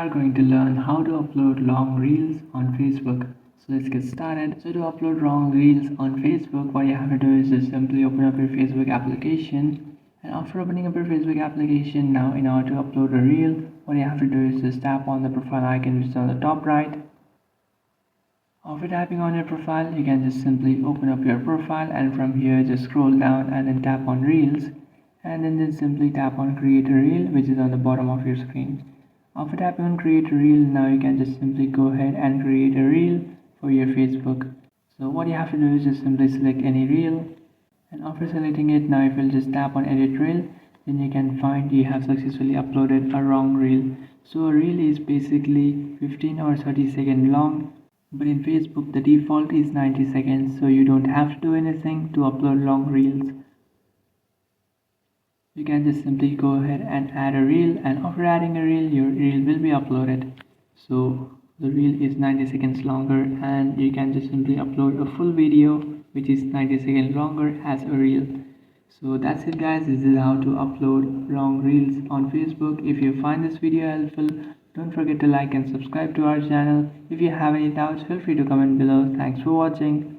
are going to learn how to upload long reels on Facebook. So let's get started. So to upload long reels on Facebook, what you have to do is just simply open up your Facebook application. And after opening up your Facebook application, now in order to upload a reel, what you have to do is just tap on the profile icon which is on the top right. After tapping on your profile, you can just simply open up your profile, and from here just scroll down and then tap on reels, and then just simply tap on create a reel, which is on the bottom of your screen. After tapping on create a reel, now you can just simply go ahead and create a reel for your Facebook. So what you have to do is just simply select any reel, and after selecting it, now if you'll just tap on edit reel, then you can find you have successfully uploaded a long reel. So a reel is basically 15 or 30-second long, but in Facebook the default is 90 seconds, so you don't have to do anything to upload long reels. You can just simply go ahead and add a reel, and after adding a reel, your reel will be uploaded. So the reel is 90 seconds longer, and you can just simply upload a full video which is 90 seconds longer as a reel. So that's it guys, this is how to upload long reels on Facebook. If you find this video helpful, don't forget to like and subscribe to our channel. If you have any doubts, feel free to comment below. Thanks for watching.